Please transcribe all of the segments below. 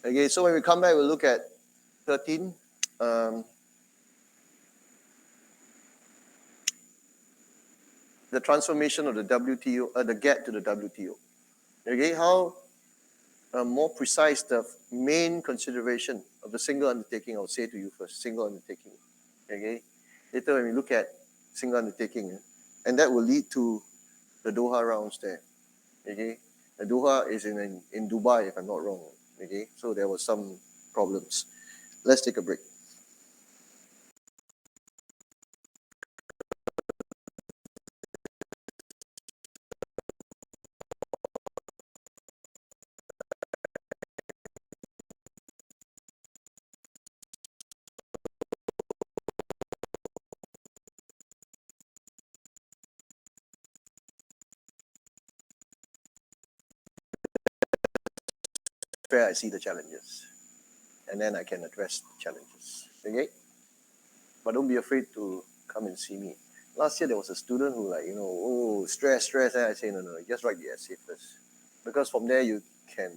Okay, so when we come back, we'll look at 13. The transformation of the WTO, the GATT to the WTO. Okay, how more precise the main consideration of the single undertaking, I'll say to you first, single undertaking. Okay, later when we look at single undertaking, and that will lead to the Doha Rounds there. Okay, the Doha is in Dubai, if I'm not wrong. Okay, so there were some problems. Let's take a break. Where I see the challenges, and then I can address the challenges. Okay, but don't be afraid to come and see me. Last year there was a student who stress, and I say no, just write the essay first, because from there you can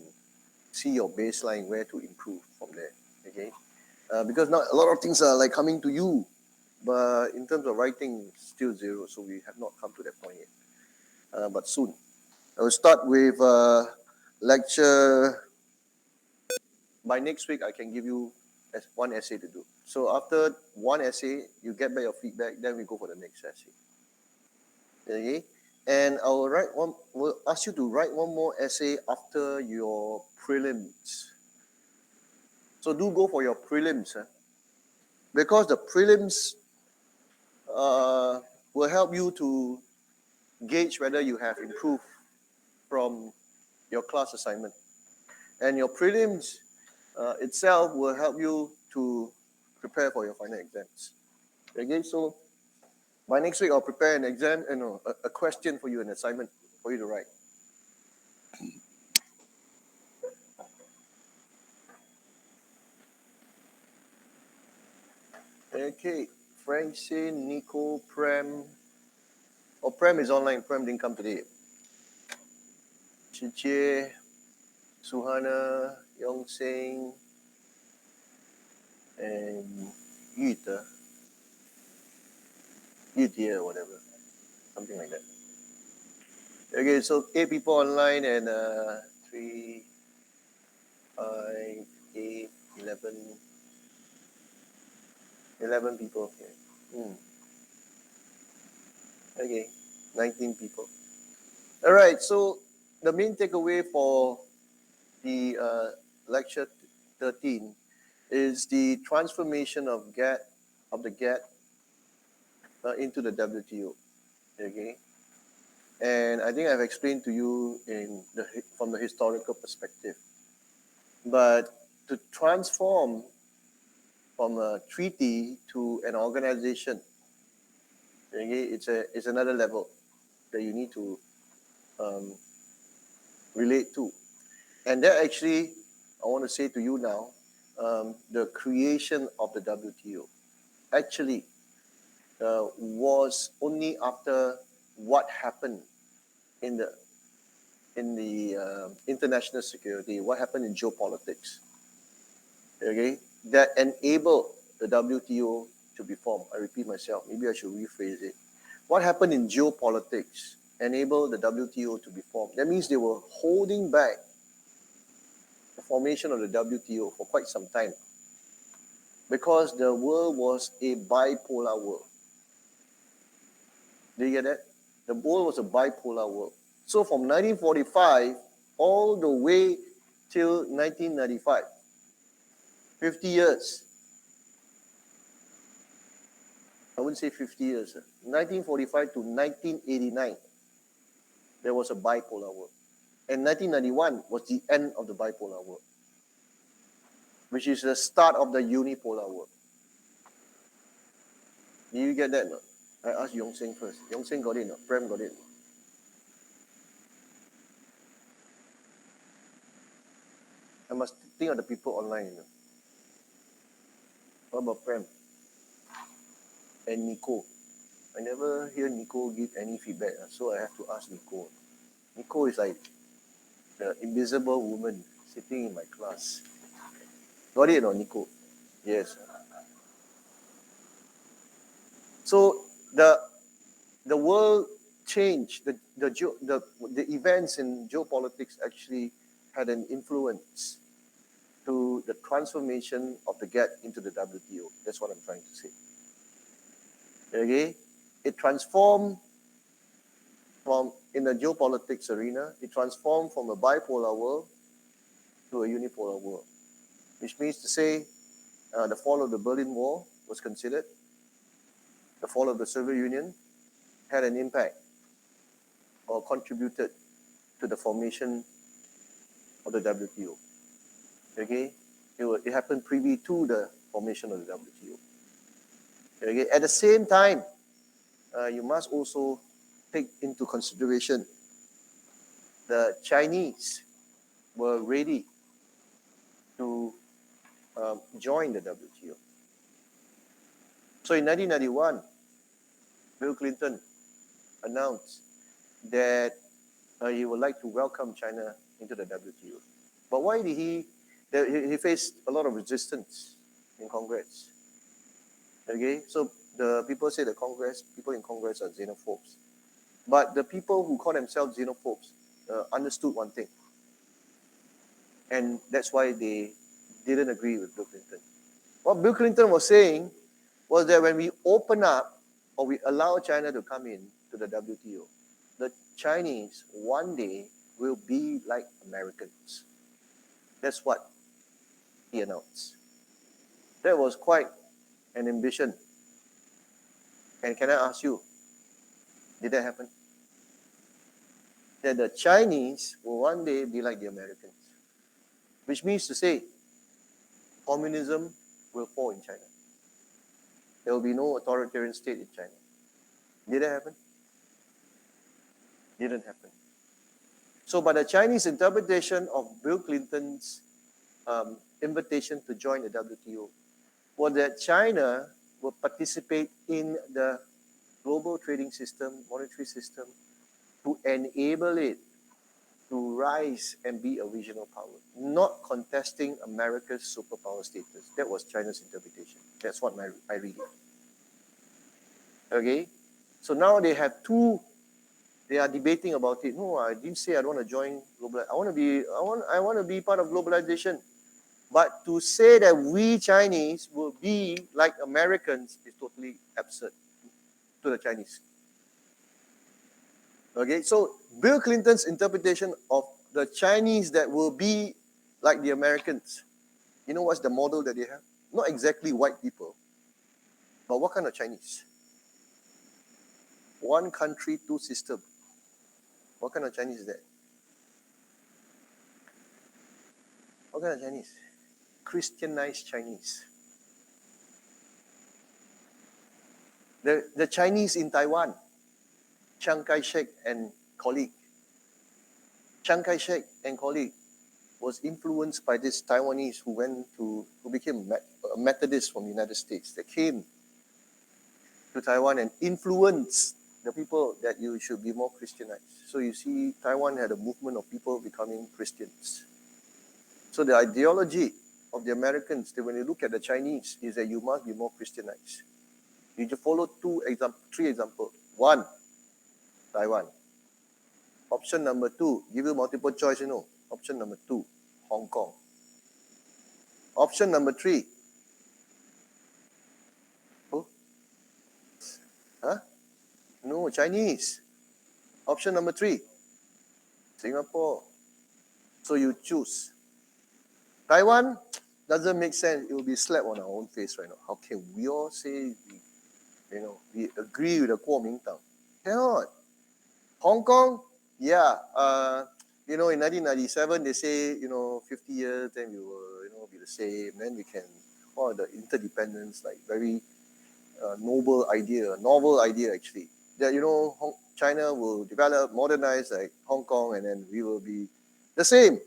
see your baseline, where to improve from there. Okay, because not a lot of things are like coming to you, but in terms of writing, still zero. So we have not come to that point yet, but soon. I will start with lecture. By next week, I can give you one essay to do. So after one essay, you get back your feedback, then we go for the next essay. Okay? And we'll ask you to write one more essay after your prelims. So do go for your prelims, because the prelims will help you to gauge whether you have improved from your class assignment. And your prelims itself will help you to prepare for your final exams. Okay, so by next week, I'll prepare an exam, a question for you, an assignment for you to write. Okay, Francine, Nico, Prem. Oh, Prem is online. Prem didn't come today. Chiche, Suhana, Yong Seng, and Yute or whatever, something like that. Okay, so 8 people online and 3, 5, 8, 11 people here. Okay, 19 people. All right, so the main takeaway for the lecture 13 is the transformation of the GATT into the WTO. Okay, and I think I've explained to you from the historical perspective. But to transform from a treaty to an organization, okay, it's another level that you need to relate to. And that actually, I want to say to you now, the creation of the WTO actually was only after what happened in the international security, what happened in geopolitics, okay, that enabled the WTO to be formed. I repeat myself, maybe I should rephrase it. What happened in geopolitics enabled the WTO to be formed. That means they were holding back the formation of the WTO for quite some time, because the world was a bipolar world. Do you get that? The world was a bipolar world. So from 1945 all the way till 1995, 50 years. I wouldn't say 50 years. 1945 to 1989, there was a bipolar world. And 1991 was the end of the bipolar world, which is the start of the unipolar world. Do you get that? No? I asked Yong Seng first. Yong Seng got it, no? Prem got it. I must think of the people online. You know? What about Prem? And Nico? I never hear Nico give any feedback, so I have to ask Nico. Nico is like the invisible woman sitting in my class. Got it or Nico? Yes. So the world changed. The events in geopolitics actually had an influence to the transformation of the GATT into the WTO. That's what I'm trying to say. Okay, it transformed from in the geopolitics arena. It transformed from a bipolar world to a unipolar world, which means to say the fall of the Berlin Wall was considered. The fall of the Soviet Union had an impact or contributed to the formation of the WTO. Okay, it happened privy to the formation of the WTO. Okay, at the same time, you must also take into consideration the Chinese were ready to join the WTO. So in 1991, Bill Clinton announced that he would like to welcome China into the WTO. But why did he faced a lot of resistance in Congress. Okay, so the people say people in Congress are xenophobes. But the people who call themselves xenophobes understood one thing. And that's why they didn't agree with Bill Clinton. What Bill Clinton was saying was that when we open up or we allow China to come in to the WTO, the Chinese one day will be like Americans. That's what he announced. That was quite an ambition. And can I ask you, did that happen? That the Chinese will one day be like the Americans. Which means to say, communism will fall in China. There will be no authoritarian state in China. Did that happen? Didn't happen. So by the Chinese interpretation of Bill Clinton's invitation to join the WTO was that China will participate in the global trading system, monetary system, to enable it to rise and be a regional power, not contesting America's superpower status. That was China's interpretation. That's what I read it. Okay? So now they have they are debating about it. No, I didn't say I don't want to join global. I want to be part of globalization. But to say that we Chinese will be like Americans is totally absurd to the Chinese. Okay, so Bill Clinton's interpretation of the Chinese that will be like the Americans, you know what's the model that they have? Not exactly white people, but what kind of Chinese? One country, two system. What kind of Chinese is that? What kind of Chinese? Christianized Chinese. The Chinese in Taiwan, Chiang Kai-shek and colleague. Chiang Kai-shek and colleague was influenced by this Taiwanese who became a Methodist from the United States. They came to Taiwan and influenced the people that you should be more Christianized. So you see, Taiwan had a movement of people becoming Christians. So the ideology of the Americans, when you look at the Chinese, is that you must be more Christianized. You just follow three examples. One, Taiwan. Option number two, give you multiple choice, Option number two, Hong Kong. Option number three. Who? Huh? No, Chinese. Option number three, Singapore. So you choose. Taiwan doesn't make sense. It will be slapped on our own face right now. How can we all say we agree with the Kuomintang? Cannot. Hong Kong, yeah. In 1997 they say 50 years then we will be the same. Then we can the interdependence, like very novel idea actually. That China will develop, modernize like Hong Kong, and then we will be the same.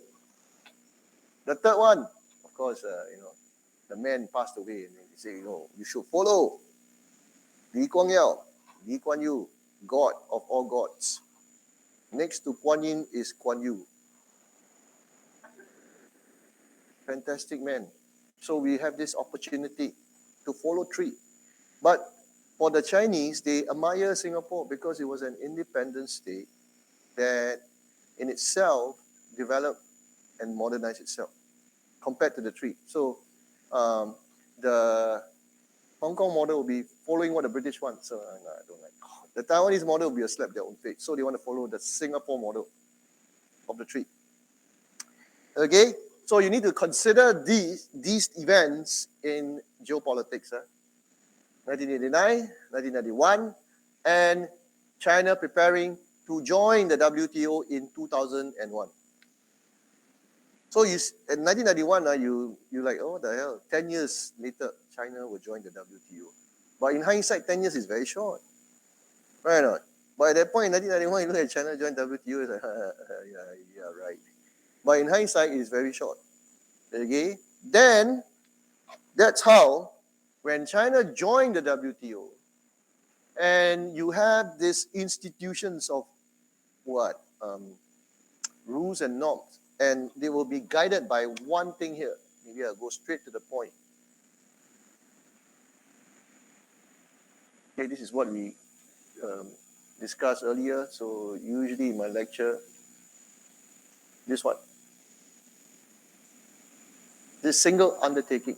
The third one, of course, the man passed away, and he said, you should follow Lee Kuan Yew, God of all gods. Next to Kuan Yin is Kuan Yew. Fantastic man. So we have this opportunity to follow three. But for the Chinese, they admire Singapore because it was an independent state that in itself developed and modernized itself compared to the three. So the Hong Kong model will be following what the British want. So I don't like. The Taiwanese model will be a slap their own face. So they want to follow the Singapore model of the three. Okay, so you need to consider these events in geopolitics. 1989, 1991, and China preparing to join the WTO in 2001. So in 1991, you like, oh, the hell, 10 years later, China will join the WTO. But in hindsight, 10 years is very short. Right or not? But at that point, in 1991, you look at China join WTO, it's like, yeah, right. But in hindsight, it's very short. Okay? Then, that's how, when China joined the WTO, and you have these institutions of what? Rules and norms, and they will be guided by one thing here. Maybe I'll go straight to the point. Okay, this is what we discussed earlier. So usually in my lecture, this one. This single undertaking.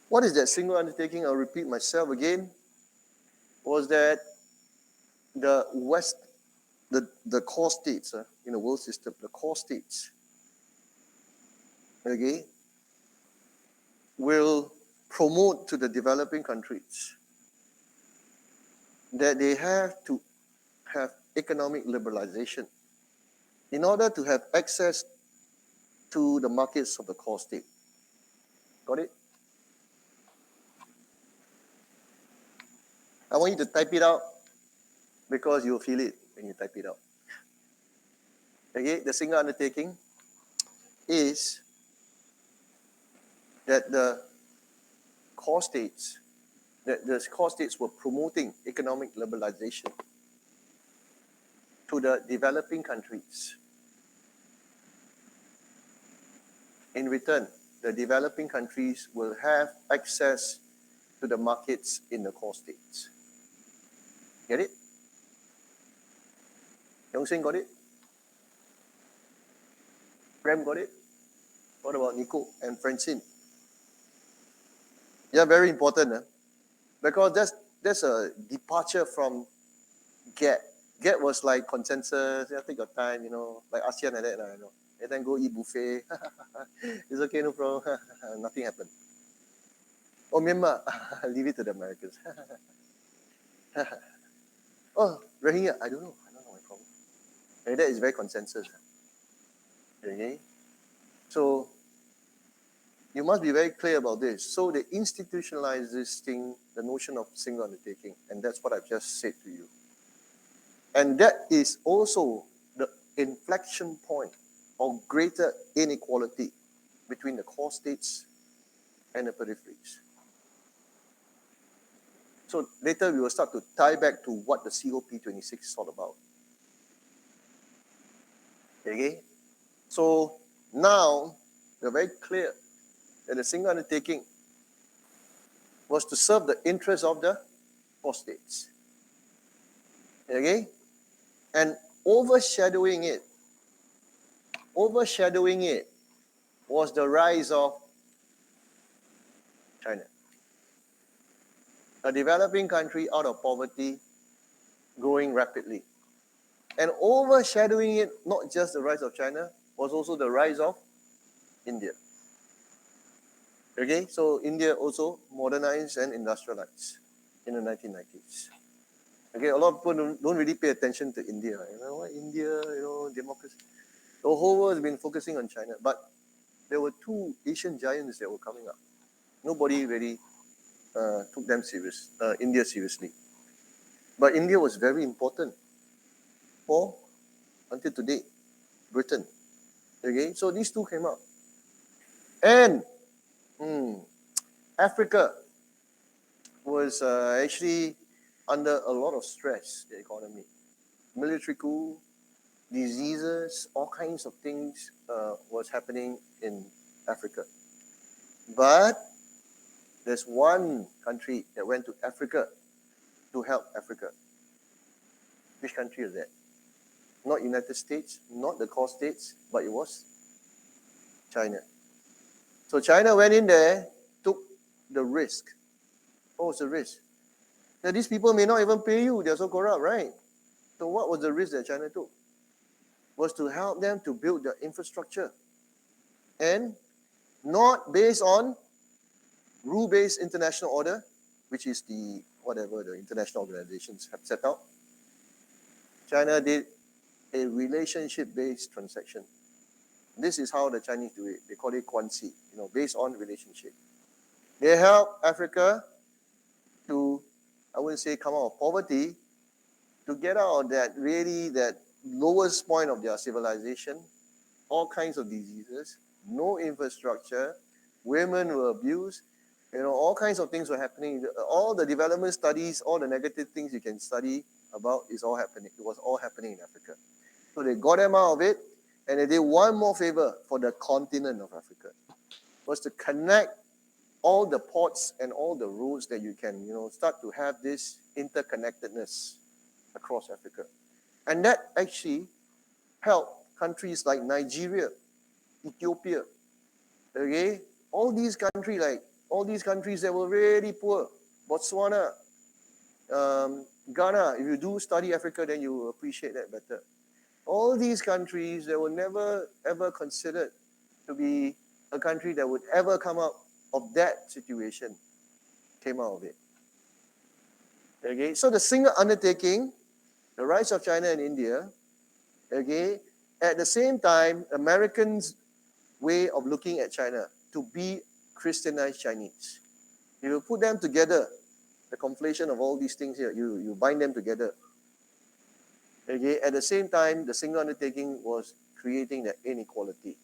What is that single undertaking? I'll repeat myself again. Was that the West, the core states in the world system, the core states, okay, will promote to the developing countries that they have to have economic liberalization in order to have access to the markets of the core state. Got it? I want you to type it out because you'll feel it when you type it out. Okay, the single undertaking is that the core states were promoting economic liberalization to the developing countries. In return, the developing countries will have access to the markets in the core states. Get it? Yong Sing got it? Graham got it? What about Nico and Francine? Yeah, very important. Because that's a departure from GATT. GATT was like consensus, take your time, like ASEAN like that. And then go eat buffet. It's okay, no problem. Nothing happened. Oh, Myanmar, leave it to the Americans. Oh, Rohingya, I don't know my problem. And that is very consensus. Okay? So, you must be very clear about this. So they institutionalize this thing, the notion of single undertaking, and that's what I've just said to you. And that is also the inflection point of greater inequality between the core states and the peripheries. So later we will start to tie back to what the COP26 is all about. Okay? So now we're very clear that the single undertaking was to serve the interests of the core states. Okay? And overshadowing it was the rise of China. A developing country out of poverty, growing rapidly. And overshadowing it, not just the rise of China, was also the rise of India. Okay, so India also modernized and industrialized in the 1990s. Okay, a lot of people don't really pay attention to India. India, democracy. The whole world has been focusing on China, but there were two Asian giants that were coming up. Nobody really took them India seriously. But India was very important for, until today, Britain. Okay, so these two came up. And Africa was actually under a lot of stress, the economy. Military coup, diseases, all kinds of things was happening in Africa. But there's one country that went to Africa to help Africa. Which country is that? Not United States, not the core states, but it was China. So China went in there, took the risk. What was the risk? That these people may not even pay you. They're so corrupt, right? So what was the risk that China took? Was to help them to build the infrastructure. And not based on rule-based international order, which is the whatever the international organizations have set out. China did a relationship-based transaction. This is how the Chinese do it. They call it countris, based on relationship. They help Africa to, I wouldn't say come out of poverty, to get out of that lowest point of their civilization, all kinds of diseases, no infrastructure, women were abused, all kinds of things were happening. All the development studies, all the negative things you can study about is all happening. It was all happening in Africa. So they got them out of it, and they did one more favor for the continent of Africa, was to connect all the ports and all the roads that you can, start to have this interconnectedness across Africa. And that actually helped countries like Nigeria, Ethiopia, okay? All these countries that were really poor, Botswana, Ghana. If you do study Africa, then you will appreciate that better. All these countries that were never ever considered to be a country that would ever come out of that situation came out of it. Okay, so the single undertaking, the rise of China and India, okay, at the same time, Americans' way of looking at China to be Christianized Chinese. If you put them together, the conflation of all these things here, you bind them together. Okay, at the same time, the single undertaking was creating that inequality.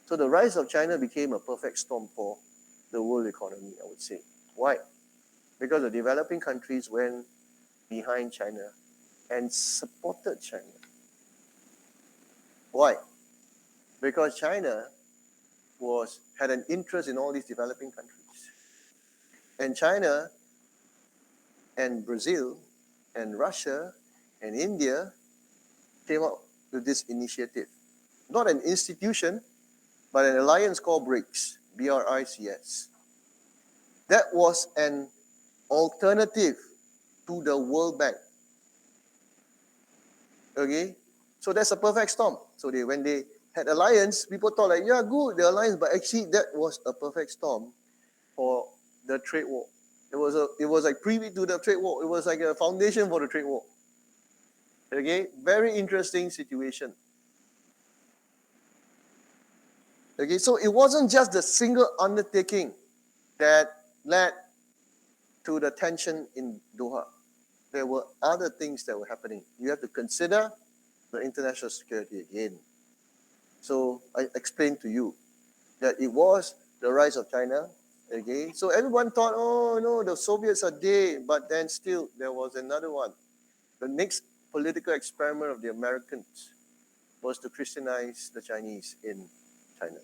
So the rise of China became a perfect storm for the world economy, I would say. Why? Because the developing countries went behind China and supported China. Why? Because China had an interest in all these developing countries. And China and Brazil and Russia and India came up with this initiative. Not an institution, but an alliance called BRICS, BRICS. That was an alternative to the World Bank. Okay? So that's a perfect storm. So when they had alliance, people thought like, yeah, good, the alliance, but actually that was a perfect storm for the trade war. It was like privy to the trade war. It was like a foundation for the trade war. Okay? Very interesting situation. Okay, so it wasn't just the single undertaking that led to the tension in Doha. There were other things that were happening. You have to consider the international security again. So I explained to you that it was the rise of China. Okay, so everyone thought, oh no, the Soviets are dead, but then still there was another one. The next political experiment of the Americans was to Christianize the Chinese in China.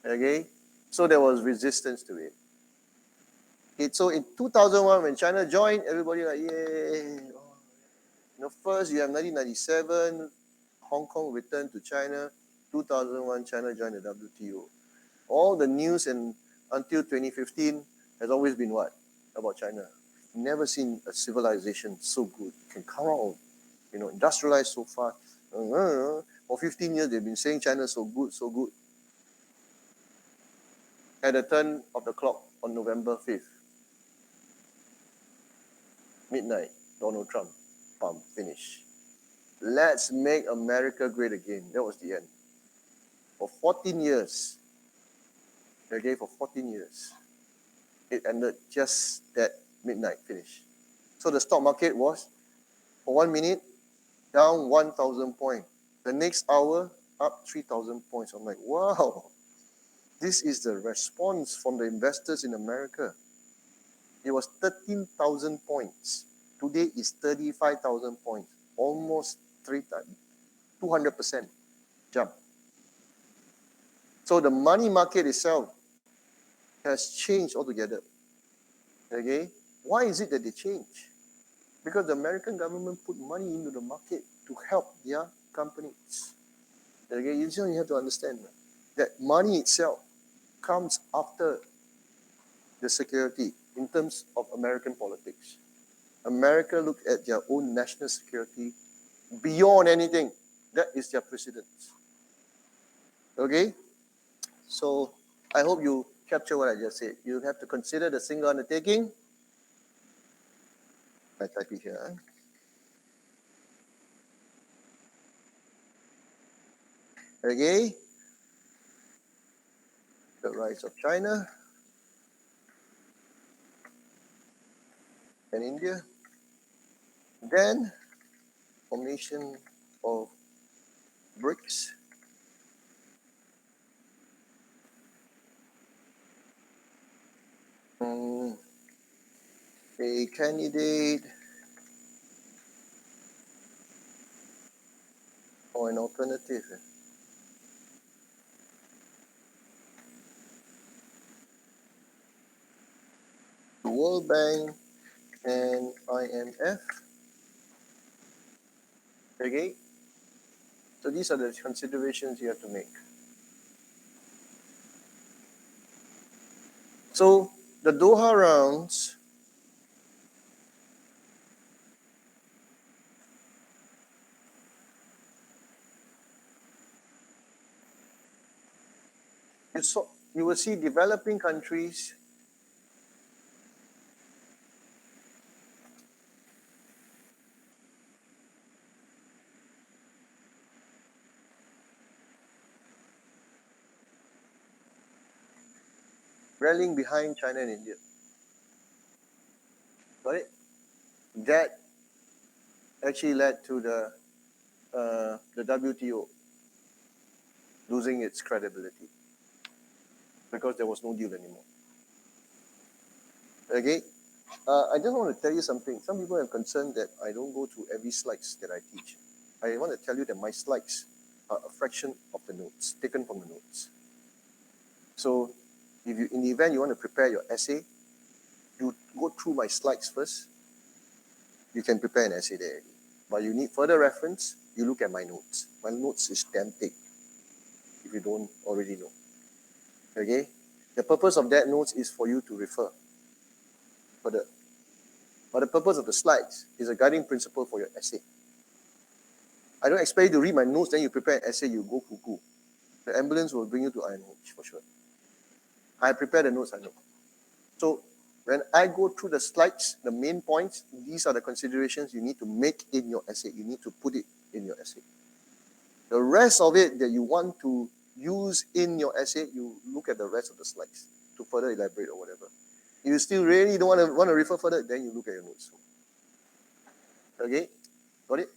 Okay, so there was resistance to it. Okay, so in 2001, when China joined, everybody like, yay. First you have 1997, Hong Kong returned to China. 2001, China joined the WTO. All the news until 2015 has always been what? About China. Never seen a civilization so good. Can come out, industrialized so fast. For 15 years, they've been saying China so good, so good. At the turn of the clock on November 5th, midnight, Donald Trump, finish. Let's make America great again. That was the end. For 14 years, okay, for 14 years, it ended just that midnight finish. So the stock market was, for 1 minute, down 1,000 points. The next hour, up 3,000 points. I'm like, wow, this is the response from the investors in America. It was 13,000 points. Today is 35,000 points. Almost 3 times, 200% jump. So the money market itself has changed altogether. Okay? Why is it that they change? Because the American government put money into the market to help their companies. Okay? You have to understand that money itself comes after the security in terms of American politics. America look at their own national security beyond anything. That is their precedence. Okay? So I hope you capture what I just said. You have to consider the single undertaking. I type it here. Okay? The rise of China and India. Then formation of BRICS. A candidate or an alternative. The World Bank and IMF. Okay? So these are the considerations you have to make. So the Doha Rounds you will see developing countries rallying behind China and India. Got it? That actually led to the WTO losing its credibility because there was no deal anymore. Okay? I just want to tell you something. Some people are concerned that I don't go through every slides that I teach. I want to tell you that my slides are a fraction of the notes, taken from the notes. So if you, in the event you want to prepare your essay, you go through my slides first. You can prepare an essay there. But you need further reference, you look at my notes. My notes is damn thick, if you don't already know. Okay? The purpose of that notes is for you to refer further. But the purpose of the slides is a guiding principle for your essay. I don't expect you to read my notes, then you prepare an essay, you go cuckoo. The ambulance will bring you to INH for sure. I prepare the notes, I know. So when I go through the slides, the main points, these are the considerations you need to make in your essay. You need to put it in your essay. The rest of it that you want to use in your essay, you look at the rest of the slides to further elaborate or whatever. If you still really don't want to refer further, then you look at your notes. Okay? Got it?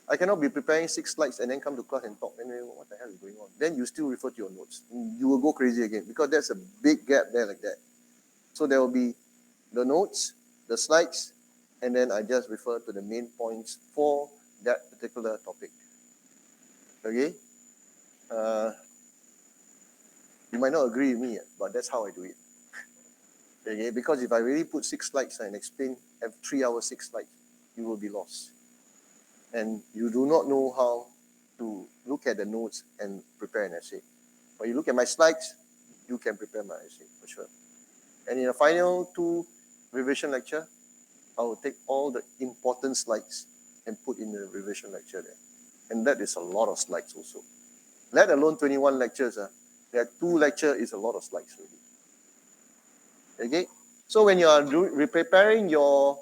I cannot be preparing 6 slides and then come to class and talk. And then what the hell is going on? Then you still refer to your notes. You will go crazy again because there's a big gap there like that. So there will be the notes, the slides, and then I just refer to the main points for that particular topic. Okay? You might not agree with me, but that's how I do it. Okay? Because if I really put 6 slides and explain, have 3 hours, 6 slides, you will be lost. And you do not know how to look at the notes and prepare an essay. But you look at my slides, you can prepare my essay for sure. And in the final 2 revision lecture, I will take all the important slides and put in the revision lecture there. And that is a lot of slides also. Let alone 21 lectures. There 2 lectures is a lot of slides already. Okay? So when you are preparing your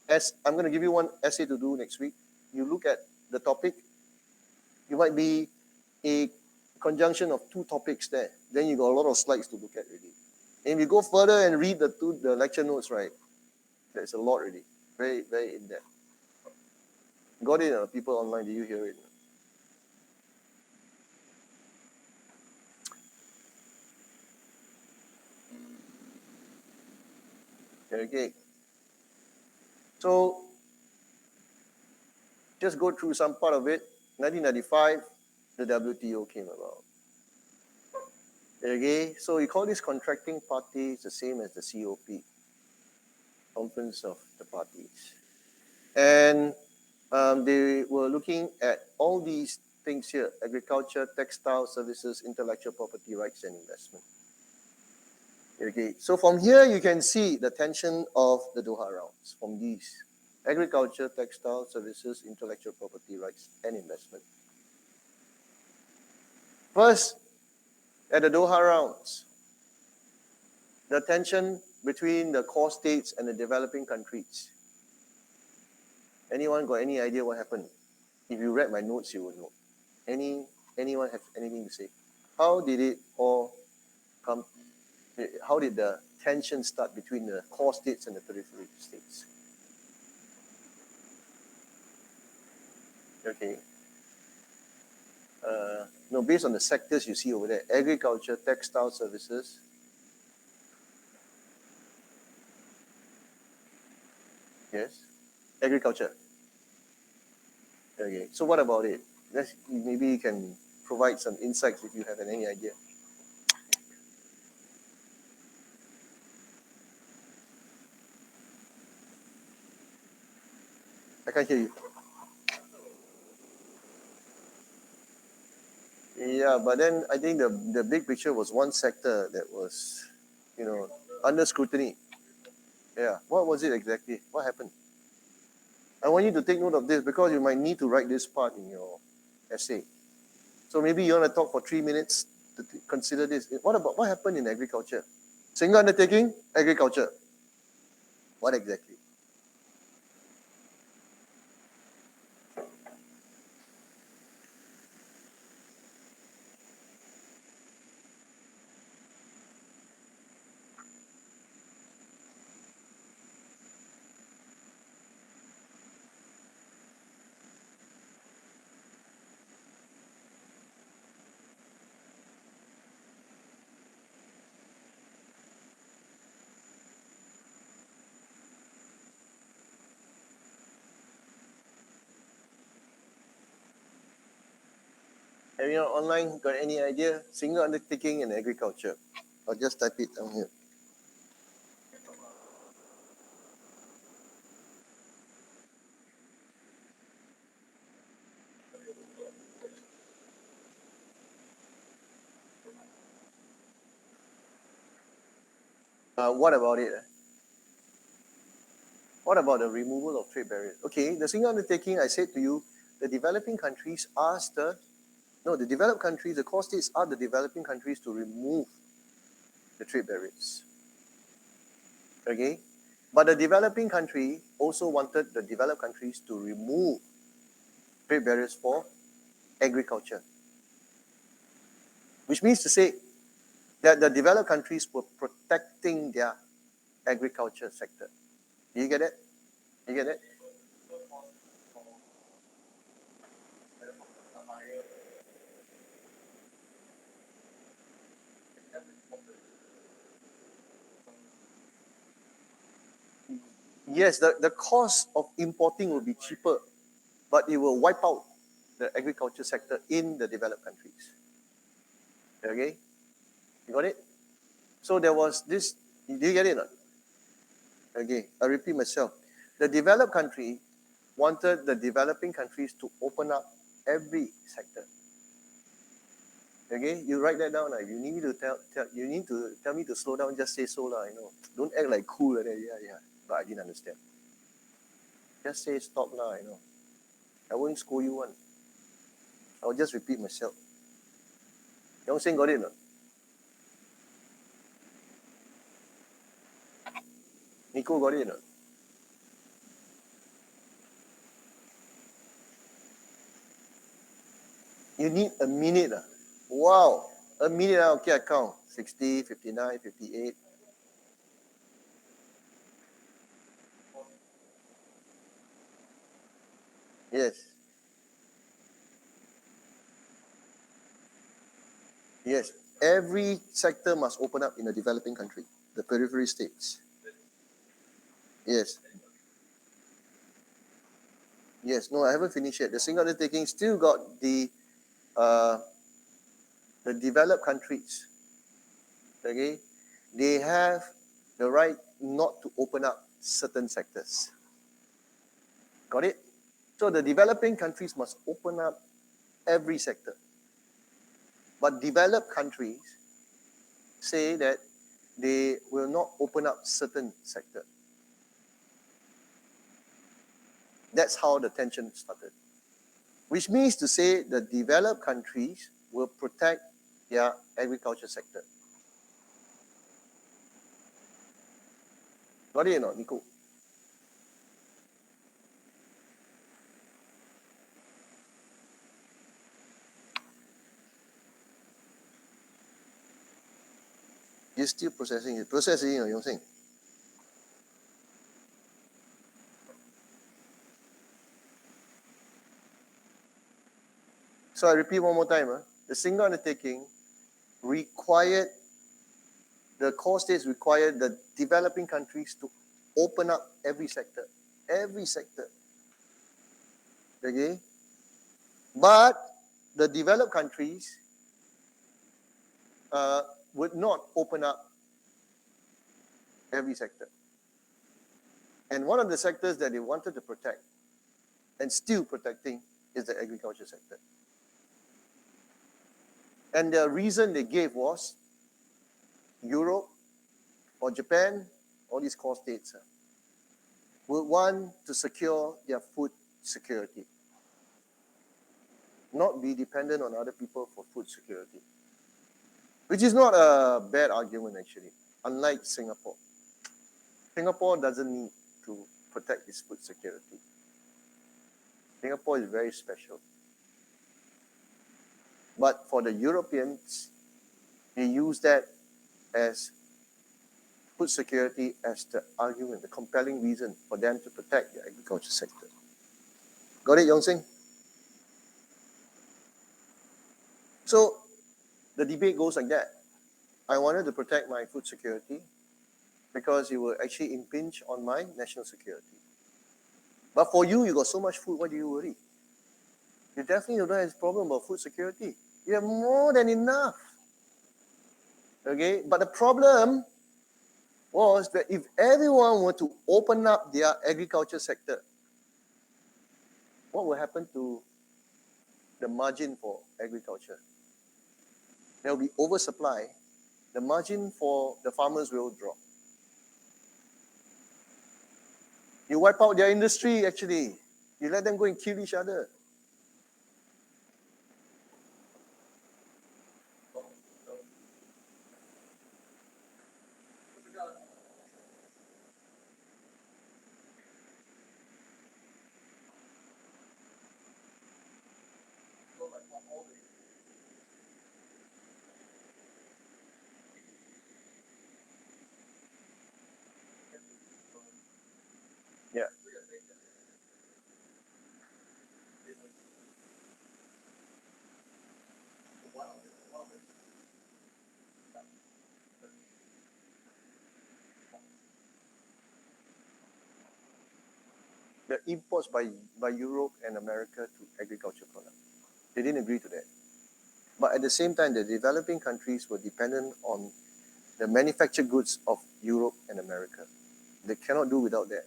I'm going to give you one essay to do next week. You look at the topic. You might be a conjunction of 2 topics there. Then you got a lot of slides to look at already. And if you go further and read the lecture notes, right, there's a lot already. Very, very in-depth. Got it, people online, did you hear it? Okay. So, just go through some part of it. 1995, the WTO came about. Okay, so we call this contracting parties the same as the COP, Conference of the Parties. And they were looking at all these things here: agriculture, textile, services, intellectual property rights, and investment. Okay, so from here you can see the tension of the Doha Rounds from these: agriculture, textile, services, intellectual property rights, and investment. First, at the Doha Rounds, the tension between the core states and the developing countries. Anyone got any idea what happened? If you read my notes, you will know. Anyone have anything to say? How did it all come? How did the tension start between the core states and the periphery states? Okay. No, based on the sectors you see over there: agriculture, textile, services. Yes, agriculture. Okay. So what about it? Maybe you can provide some insights if you have any idea. I can't hear you. Yeah, but then I think the big picture was one sector that was, under scrutiny. Yeah. What was it exactly? What happened? I want you to take note of this because you might need to write this part in your essay. So maybe you want to talk for 3 minutes to consider this. What happened in agriculture? Single undertaking, agriculture. What exactly? Anyone online got any idea? Single undertaking and agriculture. I'll just type it down here. What about it? What about the removal of trade barriers? Okay, the single undertaking, I said to you, the developing countries asked the developed countries, the core states are the developing countries to remove the trade barriers. Okay? But the developing country also wanted the developed countries to remove trade barriers for agriculture. Which means to say that the developed countries were protecting their agriculture sector. Do you get it? You get it? Yes, the cost of importing will be cheaper, but it will wipe out the agriculture sector in the developed countries. Okay? You got it? So there was this, do you get it? Okay, I repeat myself. The developed country wanted the developing countries to open up every sector. Okay, you write that down. You need me to you need to tell me to slow down. Just say so lah. Don't act like cool. Yeah. But I didn't understand. Just say stop lah. I won't scold you one. I'll just repeat myself. Yong Seng got it or not? Nico got it or not? You need a minute. Wow. A minute. Okay, I count. 60, 59, 58. Yes. Yes. Every sector must open up in a developing country, the periphery states. Yes. Yes. No, I haven't finished yet. The single undertaking still got the developed countries okay, they have the right not to open up certain sectors. Got it? So the developing countries must open up every sector. But developed countries say that they will not open up certain sector. That's how the tension started. Which means to say the developed countries will protect their agriculture sector. Got it or not, Nico? You're still processing it. Processing it, Yong Sing. So I repeat one more time. The single undertaking required, the core states required the developing countries to open up every sector. Every sector. Okay? But the developed countries would not open up every sector. And one of the sectors that they wanted to protect and still protecting is the agriculture sector. And the reason they gave was Europe or Japan, all these core states, would want to secure their food security, not be dependent on other people for food security, which is not a bad argument actually, unlike Singapore. Singapore doesn't need to protect its food security. Singapore is very special. But for the Europeans, they use that as food security as the argument, the compelling reason for them to protect the agriculture sector. Got it, Yong Sing? So the debate goes like that. I wanted to protect my food security because it will actually impinge on my national security. But for you, you got so much food, why do you worry? You definitely don't have a problem about food security. You have more than enough. Okay, but the problem was that if everyone were to open up their agriculture sector, what will happen to the margin for agriculture? There will be oversupply. The margin for the farmers will drop. You wipe out their industry, actually. You let them go and kill each other. Yeah. The imports by Europe and America to agriculture products. They didn't agree to that. But at the same time, the developing countries were dependent on the manufactured goods of Europe and America. They cannot do without that.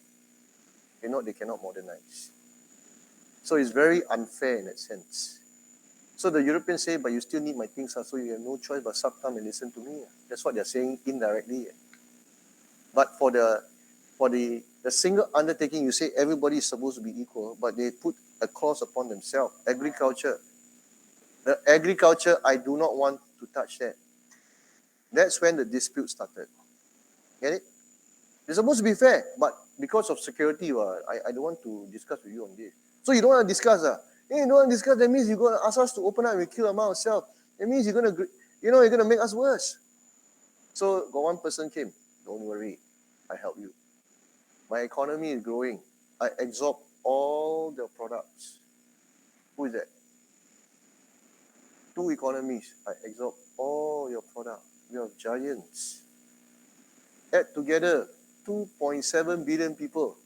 They cannot modernize. So it's very unfair in that sense. So the Europeans say, but you still need my things, so you have no choice but suck thumb and listen to me. That's what they're saying indirectly. But for the single undertaking, you say everybody is supposed to be equal, but they put a clause upon themselves. Agriculture. The agriculture, I do not want to touch that. That's when the dispute started. Get it? It's supposed to be fair, but because of security, I don't want to discuss with you on this. So you don't want to discuss, Hey, you don't want to discuss, that means you're going to ask us to open up and we kill ourselves. That means you're going to make us worse. So got one person came, don't worry, I help you. My economy is growing. I absorb all the products. Who is that? 2 economies. I absorb all your products. We are giants. Add together 2.7 billion people.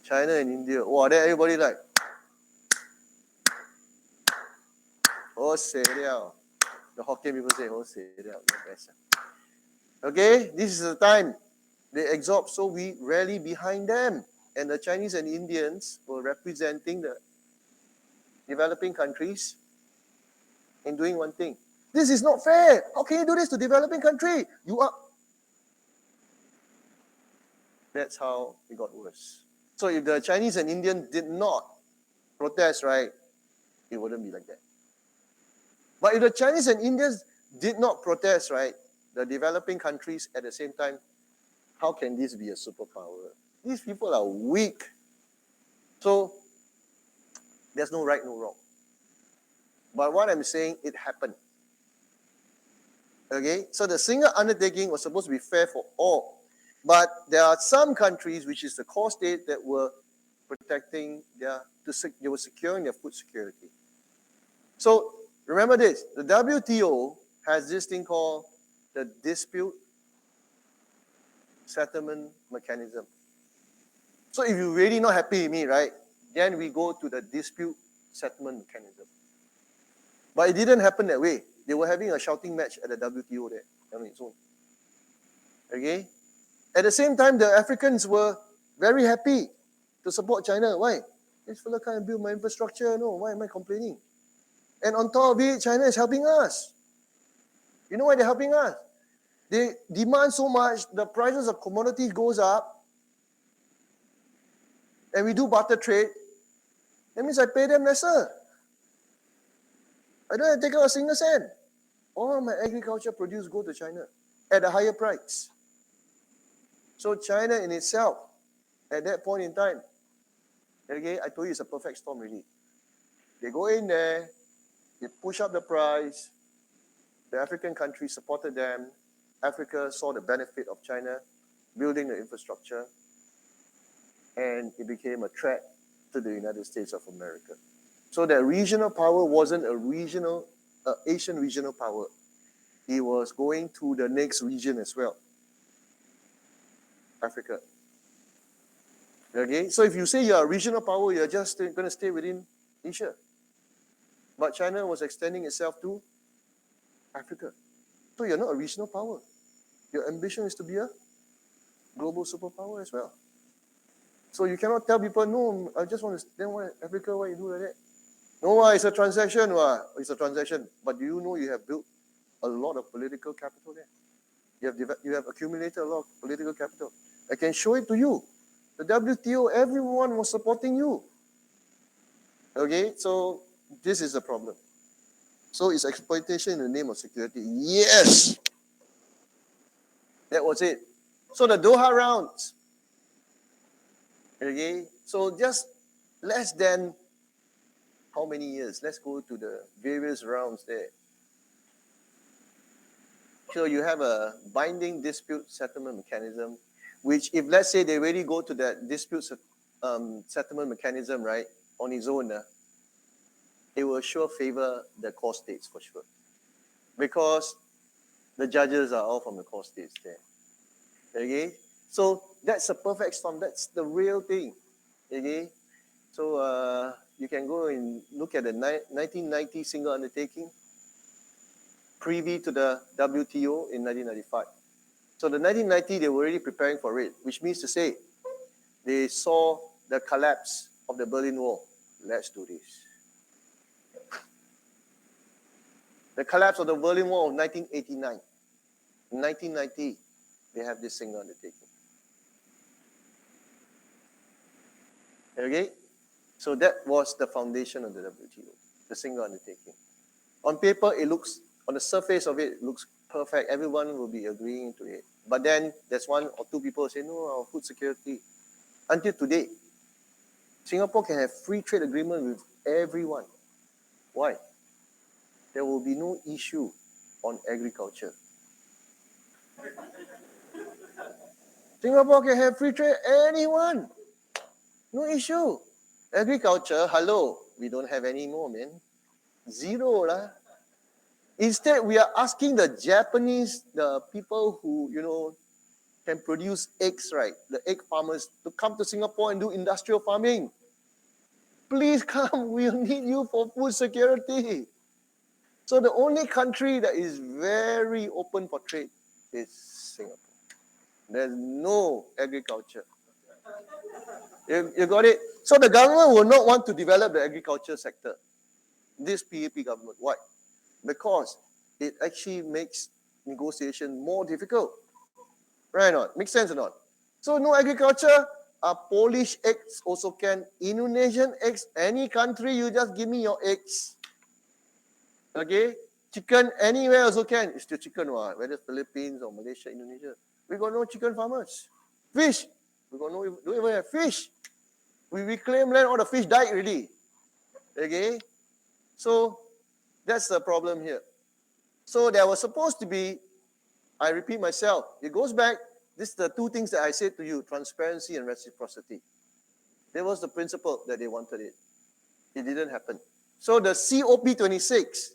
China and India. Wow, then everybody like, oh, say liao. The Hokkien people say, oh, say liao. Okay, this is the time they absorb, so we rally behind them. And the Chinese and Indians were representing the developing countries in doing one thing. This is not fair. How can you do this to developing country? You are. That's how it got worse. So if the Chinese and Indian did not protest, right, it wouldn't be like that. But if the Chinese and Indians did not protest, right, the developing countries at the same time, how can this be a superpower? These people are weak. So there's no right, no wrong. But what I'm saying, it happened. Okay, so the single undertaking was supposed to be fair for all. But there are some countries, which is the core state, that were protecting they were securing their food security. So remember this, the WTO has this thing called the dispute settlement mechanism. So if you're really not happy with me, right, then we go to the dispute settlement mechanism. But it didn't happen that way. They were having a shouting match at the WTO there on its own. Okay? At the same time, the Africans were very happy to support China. Why? This fella can't build my infrastructure. No, why am I complaining? And on top of it, China is helping us. You know why they're helping us? They demand so much, the prices of commodities goes up, and we do barter trade. That means I pay them lesser. I don't have to take out a single cent. All my agriculture produce go to China at a higher price. So China in itself, at that point in time, okay, I told you it's a perfect storm really. They go in there, they push up the price, the African countries supported them, Africa saw the benefit of China building the infrastructure, and it became a threat to the United States of America. So that regional power wasn't a Asian regional power. It was going to the next region as well, Africa. Okay, so if you say you're a regional power, you're just going to stay within Asia. But China was extending itself to Africa. So you're not a regional power. Your ambition is to be a global superpower as well. So you cannot tell people, no, I just want to, then why Africa, why you do like that? No, it's a transaction. It's a transaction. But do you know you have built a lot of political capital there? You have accumulated a lot of political capital. I can show it to you. The WTO, everyone was supporting you. Okay, so this is the problem. So it's exploitation in the name of security. Yes! That was it. So the Doha Rounds. Okay, so just less than how many years? Let's go to the various rounds there. So you have a binding dispute settlement mechanism, which if let's say they really go to that dispute settlement mechanism, right, on its own, it will sure favor the core states for sure. Because the judges are all from the core states there. Okay? So that's a perfect storm. That's the real thing. Okay? So you can go and look at the 1990 single undertaking, privy to the WTO in 1995. So the 1990, they were already preparing for it, which means to say, they saw the collapse of the Berlin Wall. Let's do this. The collapse of the Berlin Wall of 1989. In 1990, they have this single undertaking. Okay? So that was the foundation of the WTO, the single undertaking. On paper, it looks, on the surface of it, it looks perfect. Everyone will be agreeing to it. But then there's one or two people who say, no, our food security. Until today, Singapore can have free trade agreement with everyone. Why? There will be no issue on agriculture. Singapore can have free trade, anyone. No issue. Agriculture, hello, we don't have any more, man. Zero lah. Instead, we are asking the Japanese, the people who, can produce eggs, right? The egg farmers to come to Singapore and do industrial farming. Please come, we'll need you for food security. So the only country that is very open for trade is Singapore. There's no agriculture. You got it? So the government will not want to develop the agriculture sector. This PAP government. Why? Because it actually makes negotiation more difficult. Right or not? Makes sense or not? So no agriculture, Polish eggs also can, Indonesian eggs, any country, you just give me your eggs. Okay? Chicken anywhere also can. It's still chicken, whether Philippines or Malaysia, Indonesia. We got no chicken farmers. Fish, we got no, don't even have fish. We reclaim land, all the fish died already. Okay? So that's the problem here. So there was supposed to be, I repeat myself, it goes back, this is the two things that I said to you, transparency and reciprocity. That was the principle that they wanted it. It didn't happen. So the COP26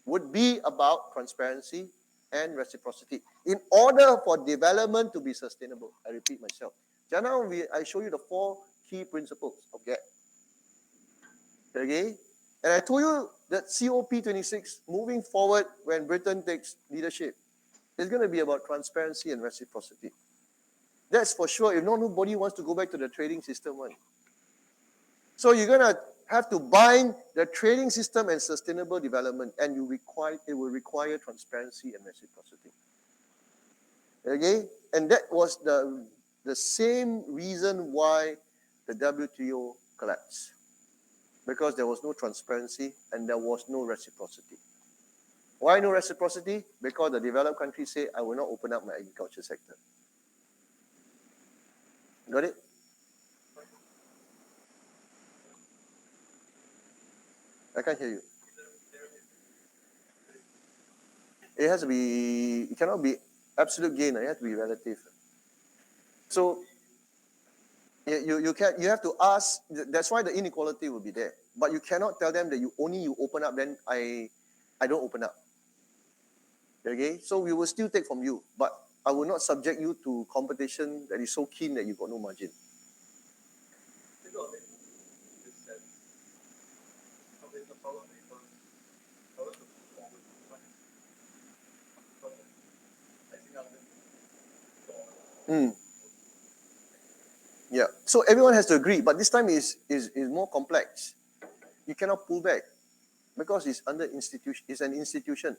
would be about transparency and reciprocity in order for development to be sustainable. I repeat myself. Just now I show you the 4 key principles of GATT. Okay? And I told you that COP26 moving forward when Britain takes leadership is going to be about transparency and reciprocity. That's for sure. If not, nobody wants to go back to the trading system one. So you're going to have to bind the trading system and sustainable development, and it will require transparency and reciprocity. Okay? And that was the same reason why the WTO collapsed. Because there was no transparency and there was no reciprocity. Why no reciprocity? Because the developed countries say, I will not open up my agriculture sector. Got it? I can't hear you. It has to be, it cannot be absolute gain, it has to be relative. So you have to ask, that's why the inequality will be there. But you cannot tell them that you open up, then I don't open up. Okay? So we will still take from you, but I will not subject you to competition that is so keen that you got no margin. Yeah. So everyone has to agree, but this time is more complex. You cannot pull back because it's under institution. It's an institution.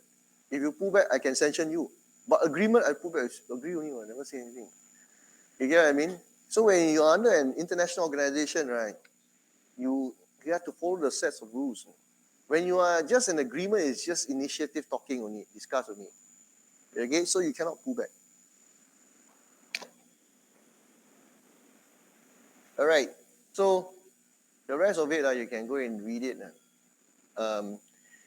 If you pull back, I can sanction you. But agreement, I pull back. Agree only. I never say anything. You get what I mean? So when you're under an international organization, right, you have to follow the sets of rules. When you are just an agreement, it's just initiative talking only, discuss only. Okay, so you cannot pull back. All right. So the rest of it, you can go and read it.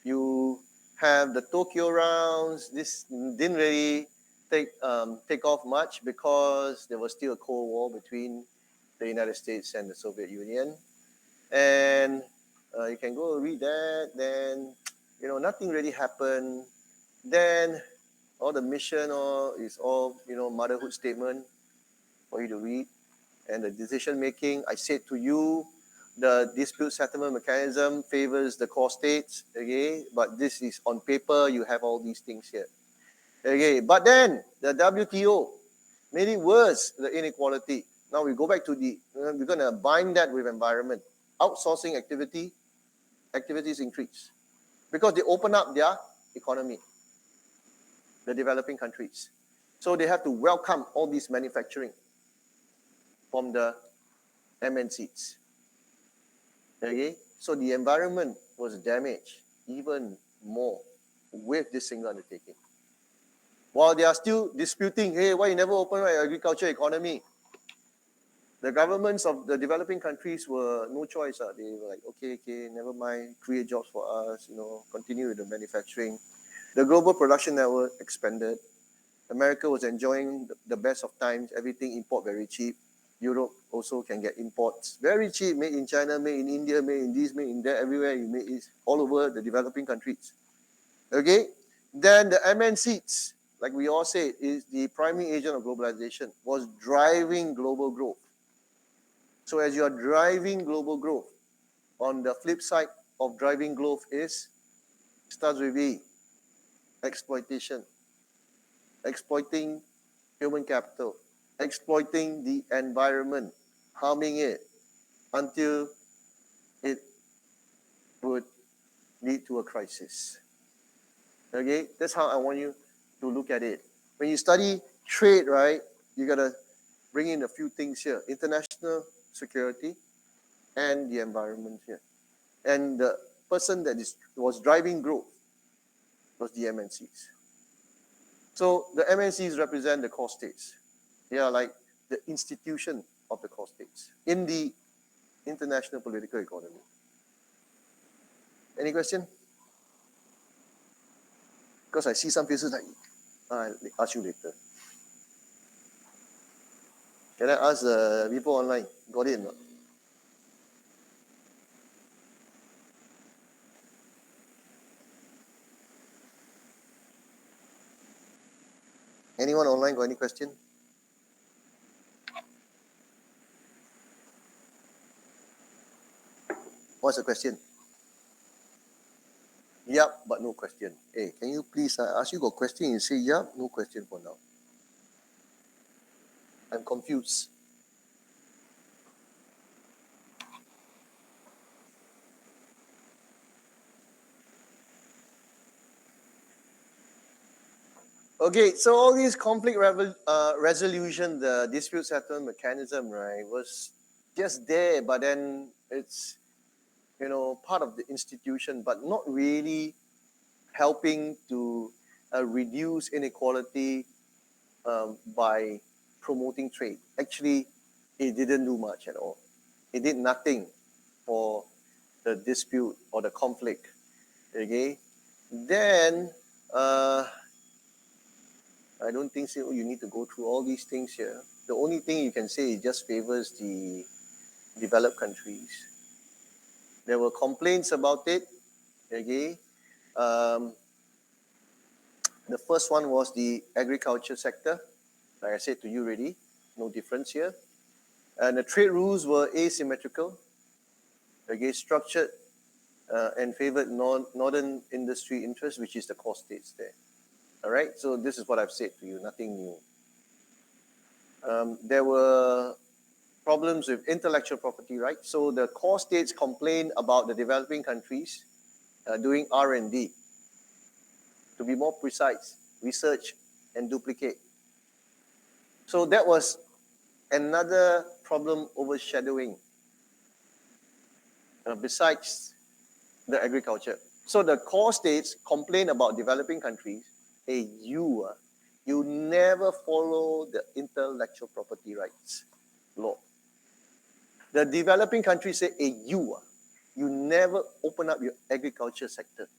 You have the Tokyo Rounds. This didn't really take off much because there was still a Cold War between the United States and the Soviet Union. And you can go read that. Then, nothing really happened. Then all the mission is all, motherhood statement for you to read. And the decision making, I said to you, the dispute settlement mechanism favors the core states, okay? But this is on paper, you have all these things here. Okay, but then the WTO made it worse, the inequality. Now we go back to we're going to bind that with environment. Outsourcing activities increase because they open up their economy, the developing countries. So they have to welcome all this manufacturing from the MNCs. Okay, so the environment was damaged even more with this single undertaking. While they are still disputing, hey, why you never open my agriculture economy? The governments of the developing countries were no choice. They were like, okay, never mind, create jobs for us, continue with the manufacturing. The global production network expanded. America was enjoying the best of times, everything import very cheap. Europe also can get imports very cheap, made in China, made in India, made in this, made in that, everywhere. You made it all over the developing countries. Okay? Then the MNCs, like we all said, is the primary agent of globalization, was driving global growth. So as you are driving global growth, on the flip side of driving growth starts with E, exploitation. exploiting human capital, exploiting the environment, harming it until it would lead to a crisis. Okay, that's how I want you to look at it. When you study trade, right, you gotta bring in a few things here: international security and the environment here. And the person that was driving growth was the MNCs. So the MNCs represent the core states. They are like the institution of the core states in the international political economy. Any question? Because I see some faces like, I'll ask you later. Can I ask people online? Got it or not? Anyone online got any question? What's the question? Yup, but no question. Hey, can you please ask you got question? You say yup, no question for now. I'm confused. Okay, so all these conflict resolution, the dispute settlement mechanism, right, was just there, but then it's, part of the institution, but not really helping to reduce inequality by promoting trade. Actually, it didn't do much at all. It did nothing for the dispute or the conflict. Okay, then I don't think so. You need to go through all these things here. The only thing you can say, it just favors the developed countries. There were complaints about it. Okay, the first one was the agriculture sector. Like I said to you already, no difference here. And the trade rules were asymmetrical. Okay, structured and favored northern industry interests, which is the core states there. All right, so this is what I've said to you, nothing new. There were problems with intellectual property rights. So the core states complained about the developing countries doing R&D. To be more precise, research and duplicate. So that was another problem overshadowing besides the agriculture. So the core states complain about developing countries. Hey, you never follow the intellectual property rights law. The developing countries say, hey, you never open up your agriculture sector.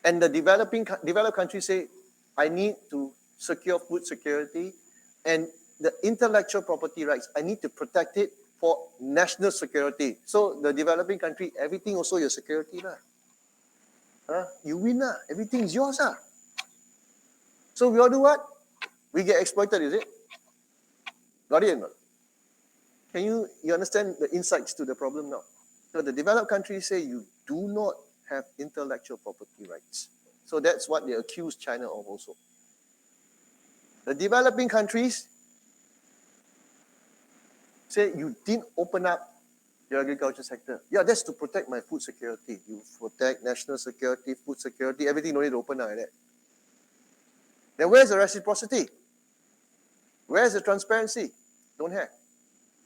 And the developed countries say, I need to secure food security and the intellectual property rights, I need to protect it for national security. So the developing country, everything also your security lah. You win lah. Everything is yours lah. So we all do what? We get exploited, is it? Got it or not? Can you understand the insights to the problem now? So the developed countries say you do not have intellectual property rights. So that's what they accuse China of also. The developing countries say you didn't open up your agriculture sector. Yeah, that's to protect my food security. You protect national security, food security, everything don't need to open up like that. Then where's the reciprocity? Where's the transparency? Don't have.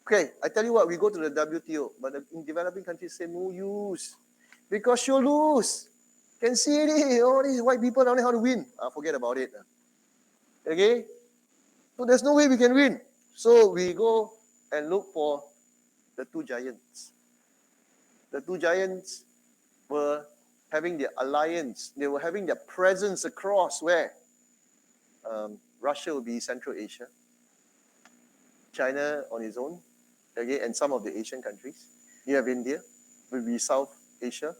Okay, I tell you what, we go to the WTO, but the developing countries say no use. Because you'll lose. Can see it, all these white people don't know how to win. Forget about it. Okay? So there's no way we can win. So we go and look for the two giants. The two giants were having their alliance. They were having their presence across where? Russia will be Central Asia. China on its own. Okay, and some of the Asian countries. You have India, will be South Asia.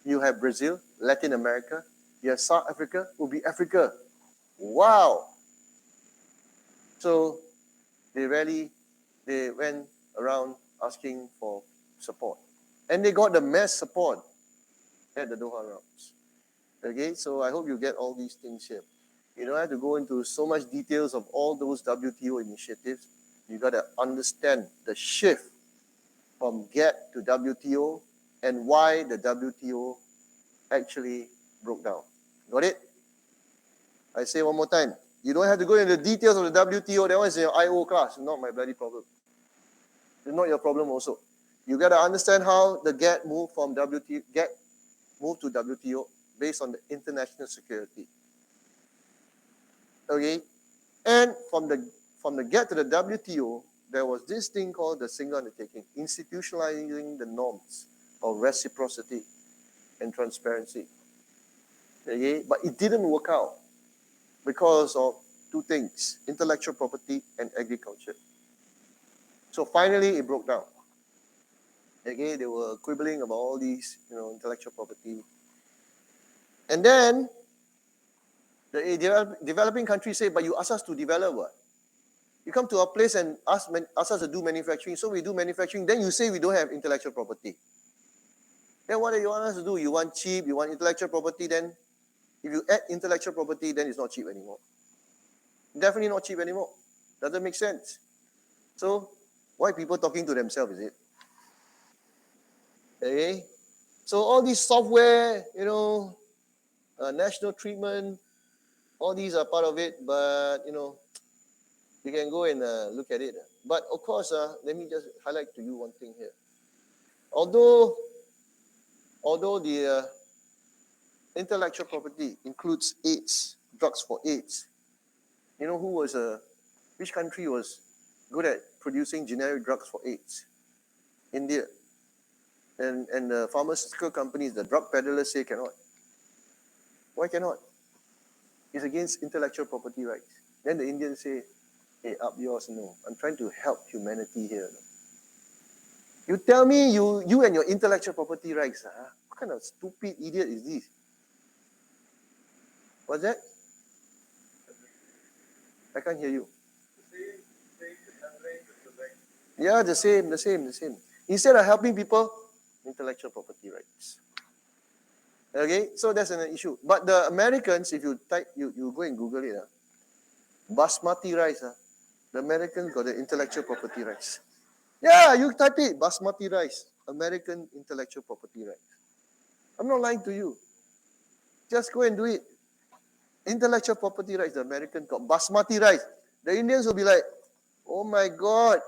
You have Brazil, Latin America. You have South Africa, will be Africa. Wow! So they went around asking for support. And they got the mass support at the Doha Rounds. Okay, so I hope you get all these things here. You don't have to go into so much details of all those WTO initiatives. You got to understand the shift from GATT to WTO and why the WTO actually broke down. Got it? I say one more time. You don't have to go into the details of the WTO. That one is your IO class. Not my bloody problem. It's not your problem also. You got to understand how the GATT moved from GATT moved to WTO based on the international security. Okay? And from the GATT to the WTO, there was this thing called the single undertaking, institutionalizing the norms of reciprocity and transparency. Okay? But it didn't work out because of two things, intellectual property and agriculture. So finally it broke down. Okay, they were quibbling about all these, intellectual property. And then the developing countries say, but you ask us to develop what? You come to our place and ask us to do manufacturing, so we do manufacturing, then you say we don't have intellectual property. Then what do you want us to do? You want cheap, you want intellectual property, then if you add intellectual property, then it's not cheap anymore. Definitely not cheap anymore. Doesn't make sense. So, why people talking to themselves, is it? Okay? So all these software, national treatment, all these are part of it, but, you can go and look at it. But of course, let me just highlight to you one thing here. Although the intellectual property includes AIDS, drugs for AIDS, which country was good at producing generic drugs for AIDS? India. And the pharmaceutical companies, the drug peddlers say cannot. Why cannot? It's against intellectual property rights. Then the Indians say, hey, up yours, no. I'm trying to help humanity here. No? You tell me you and your intellectual property rights, what kind of stupid idiot is this? What's that? I can't hear you. Yeah, the same. Instead of helping people, intellectual property rights. Okay, so that's an issue. But the Americans, if you type, you go and Google it, basmati rice, the Americans got the intellectual property rights. Yeah, you type it, basmati rice, American intellectual property rights. I'm not lying to you. Just go and do it. Intellectual property rights, the Americans got basmati rice. The Indians will be like, oh my God,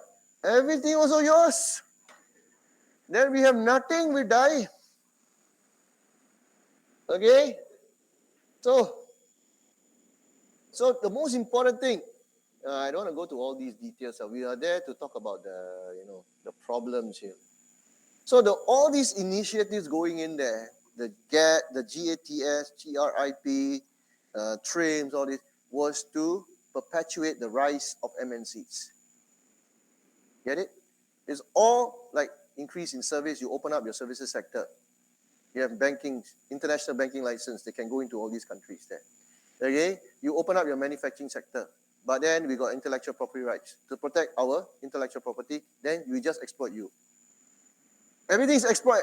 everything also yours. Then we have nothing, we die. Okay? So the most important thing, I don't want to go to all these details. We are there to talk about the problems here. So all these initiatives going in there, the GATT, the GATS, GRIP, TRIMS, all this, was to perpetuate the rise of MNCs. Get it? It's all like increase in service. You open up your services sector. You have banking, international banking license. They can go into all these countries there. Okay? You open up your manufacturing sector. But then we got intellectual property rights. To protect our intellectual property, then we just exploit you. Everything is exploit.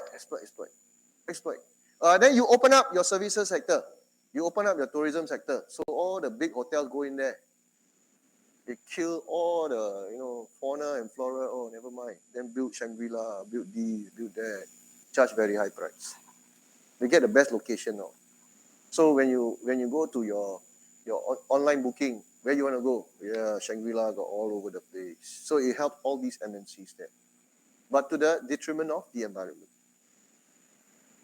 Then you open up your services sector. You open up your tourism sector. So all the big hotels go in there. They kill all the, fauna and flora. Oh, never mind. Then build Shangri-La, build this, build that. Charge very high price. They get the best location now. So when you go to your online booking, where you want to go? Yeah, Shangri-La got all over the place. So it helped all these MNCs there. But to the detriment of the environment.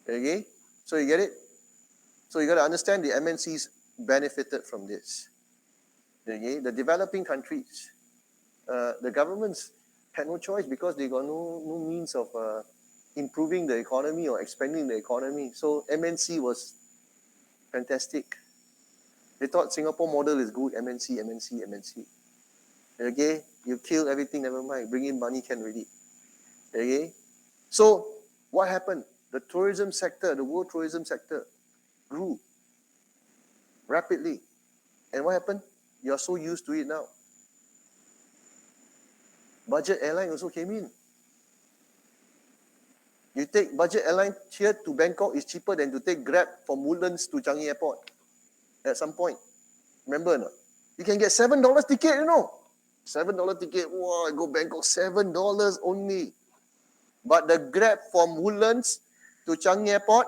Okay? So you get it? So you got to understand the MNCs benefited from this. Okay? The developing countries, the governments had no choice because they got no means of improving the economy or expanding the economy. So MNC was fantastic. They thought Singapore model is good, MNC. Okay? You kill everything, never mind. Bring in money, can already. Okay? So what happened? The tourism sector, the world tourism sector grew rapidly. And what happened? You're so used to it now. Budget airline also came in. You take budget airline here to Bangkok is cheaper than to take Grab from Woodlands to Changi Airport at some point. Remember or not? You can get $7 ticket, you know. $7 ticket, wow, I go Bangkok, $7 only. But the Grab from Woodlands to Changi Airport,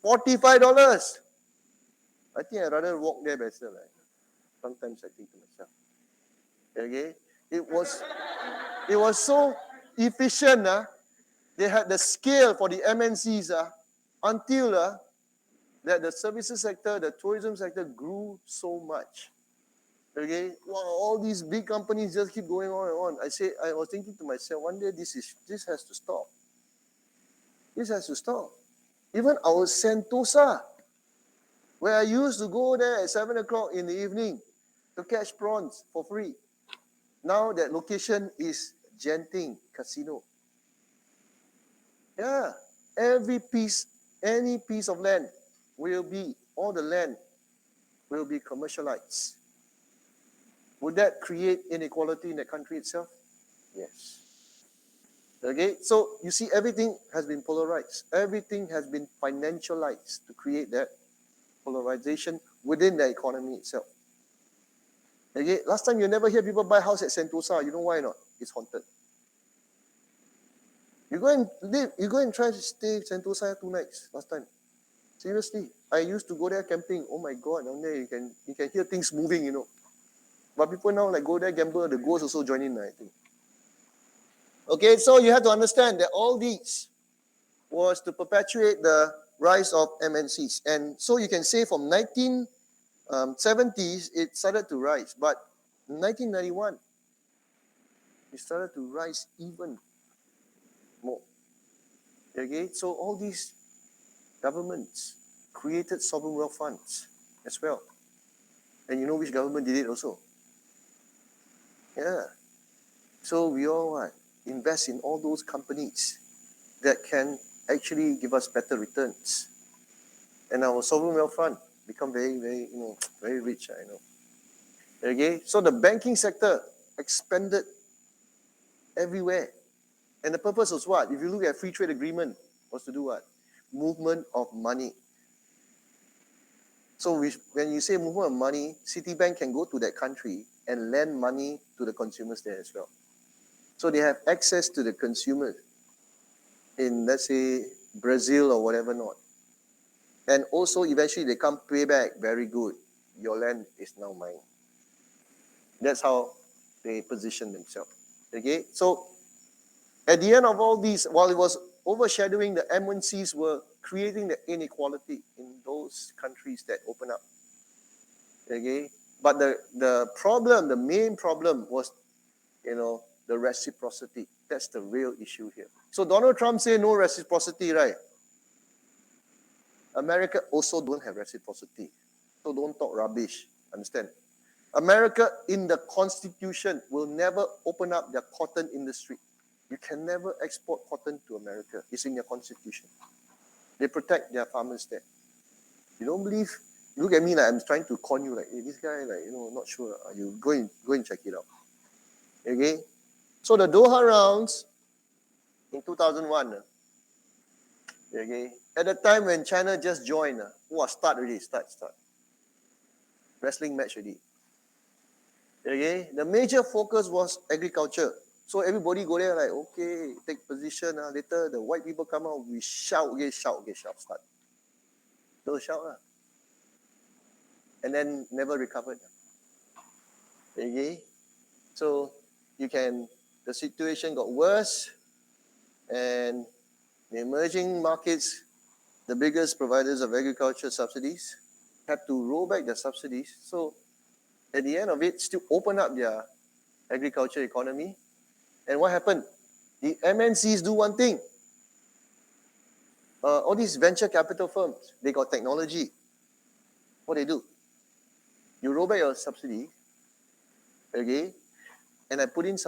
$45. I think I'd rather walk there better. Like. Sometimes I think to myself. Okay? It was so efficient. They had the scale for the MNCs until that the services sector, the tourism sector grew so much. Okay, wow, all these big companies just keep going on and on. I was thinking to myself, one day this has to stop. This has to stop. Even our Sentosa, where I used to go there at 7 o'clock in the evening to catch prawns for free. Now that location is Genting Casino. Yeah, any piece of land all the land will be commercialized. Would that create inequality in the country itself? Yes. Okay, so you see, everything has been polarized. Everything has been financialized to create that polarization within the economy itself. Okay, last time you never hear people buy house at Sentosa. You know why not? It's haunted. You go and try to stay at Sentosa 2 nights last time. Seriously, I used to go there camping. Oh my God, down there you can hear things moving, you know. But people now like go there gamble. The ghosts also join in, I think. Okay, so you have to understand that all these was to perpetuate the rise of MNCs. And so you can say from 1970s, it started to rise. But in 1991, it started to rise even more. Okay, so all these governments created sovereign wealth funds as well. And you know which government did it also? Yeah. So we all invest in all those companies that can actually give us better returns. And our sovereign wealth fund become very, very, very rich, I know. Okay, so the banking sector expanded everywhere. And the purpose was what? If you look at free trade agreement, was to do what? Movement of money. So when you say movement of money, Citibank can go to that country and lend money to the consumers there as well. So they have access to the consumer in, let's say, Brazil or whatever not. And also eventually they come pay back, very good. Your land is now mine. That's how they position themselves. Okay, so at the end of all these, while it was overshadowing, the MNCs were creating the inequality in those countries that open up. Okay, but the main problem was, the reciprocity. That's the real issue here. So Donald Trump said no reciprocity, right? America also don't have reciprocity. So don't talk rubbish. Understand? America in the Constitution will never open up their cotton industry. You can never export cotton to America. It's in their Constitution. They protect their farmers there. You don't believe? You look at me like I'm trying to con you, like, hey, this guy, like, not sure. You go and check it out. Okay? So the Doha Rounds in 2001, okay, at the time when China just joined, start. Wrestling match already. Okay, the major focus was agriculture. So everybody go there like, okay, take position. Later the white people come out, we shout, start. So shout. And then never recovered. Okay, so the situation got worse, and the emerging markets, the biggest providers of agriculture subsidies, had to roll back their subsidies. So at the end of it, still open up their agriculture economy. And what happened? The MNCs do one thing. All these venture capital firms, they got technology. What they do? You roll back your subsidy, okay, and I put in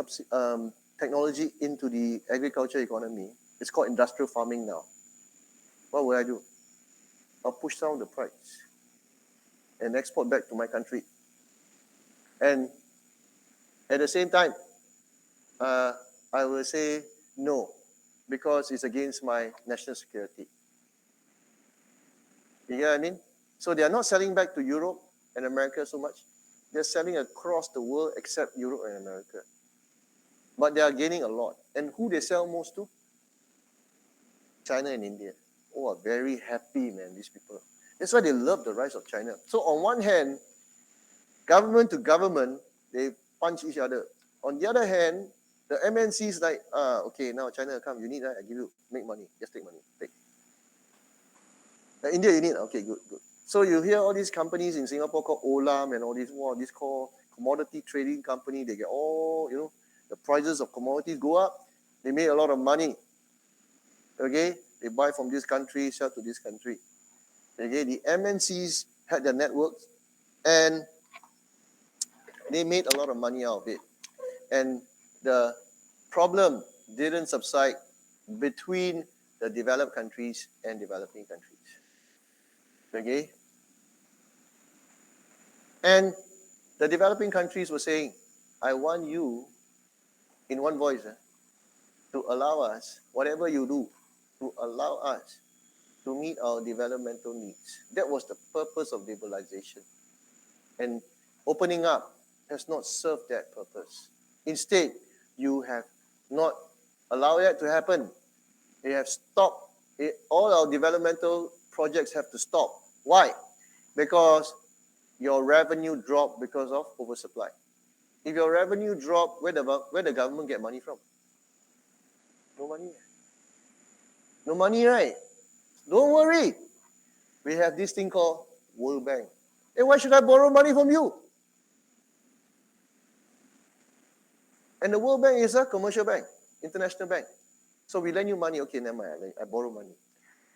technology into the agriculture economy. It's called industrial farming now. What will I do? I'll push down the price and export back to my country. And at the same time, I will say no, because it's against my national security. You get what I mean? So they are not selling back to Europe. and America so much? They're selling across the world except Europe and America. But they are gaining a lot. And who they sell most to? China and India. Oh, are very happy, man, these people. That's why they love the rise of China. So on one hand, government to government, they punch each other. On the other hand, the MNCs like, okay, now China come, you need that, I give you, make money, just take money, take. India, you need, okay, good, good. So you hear all these companies in Singapore called Olam and all these, wow, this called commodity trading company, they get all, the prices of commodities go up, they make a lot of money. Okay, they buy from this country, sell to this country. Okay, the MNCs had their networks and they made a lot of money out of it. And the problem didn't subside between the developed countries and developing countries. Okay? And the developing countries were saying, I want you, in one voice, to allow us, whatever you do, to allow us to meet our developmental needs. That was the purpose of liberalization. And opening up has not served that purpose. Instead, you have not allowed that to happen. They have stopped. All our developmental projects have to stop. Why? Because your revenue dropped because of oversupply. If your revenue dropped, where the government get money from? No money. No money, right? Don't worry. We have this thing called World Bank. And why should I borrow money from you? And the World Bank is a commercial bank, international bank. So we lend you money, okay, never mind, I borrow money.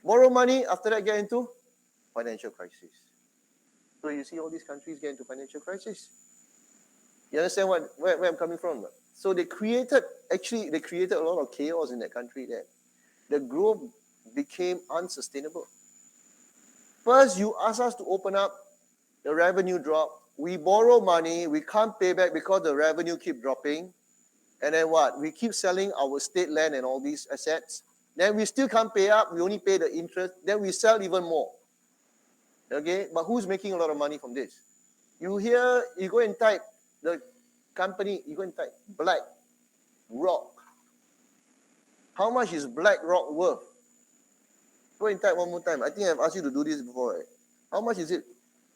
Borrow money, after that get into financial crisis. So you see all these countries get into financial crisis. You understand where I'm coming from? So they created a lot of chaos in that country there. The growth became unsustainable. First, you ask us to open up, the revenue drop. We borrow money, we can't pay back because the revenue keep dropping. And then what? We keep selling our state land and all these assets. Then we still can't pay up, we only pay the interest. Then we sell even more. Okay, but who's making a lot of money from this? You go and type the company, you go and type Black Rock. How much is Black Rock worth? Go and type one more time. I think I've asked you to do this before, right? How much is it?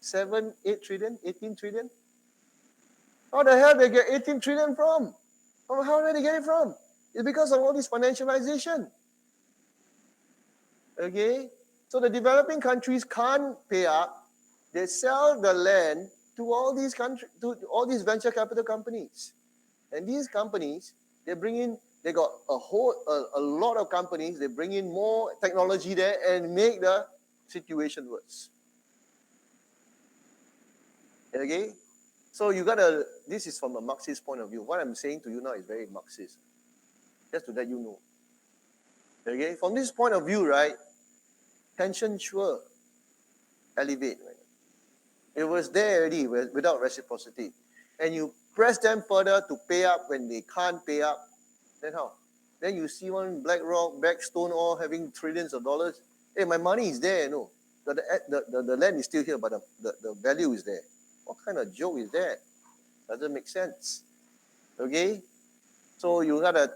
7, 8 trillion, 18 trillion? How the hell they get 18 trillion from? How did they get it from? It's because of all this financialization. Okay? So the developing countries can't pay up. They sell the land to all these venture capital companies. And these companies, they got a lot of companies, they bring in more technology there and make the situation worse. Okay? So this is from a Marxist point of view. What I'm saying to you now is very Marxist. Just to let you know. Okay? From this point of view, right, tension sure elevate. Right? It was there already without reciprocity. And you press them further to pay up when they can't pay up. Then how? Then you see one BlackRock, Blackstone all having trillions of dollars. Hey, my money is there, no. The land is still here, but the value is there. What kind of joke is that? Doesn't make sense. Okay? So you have to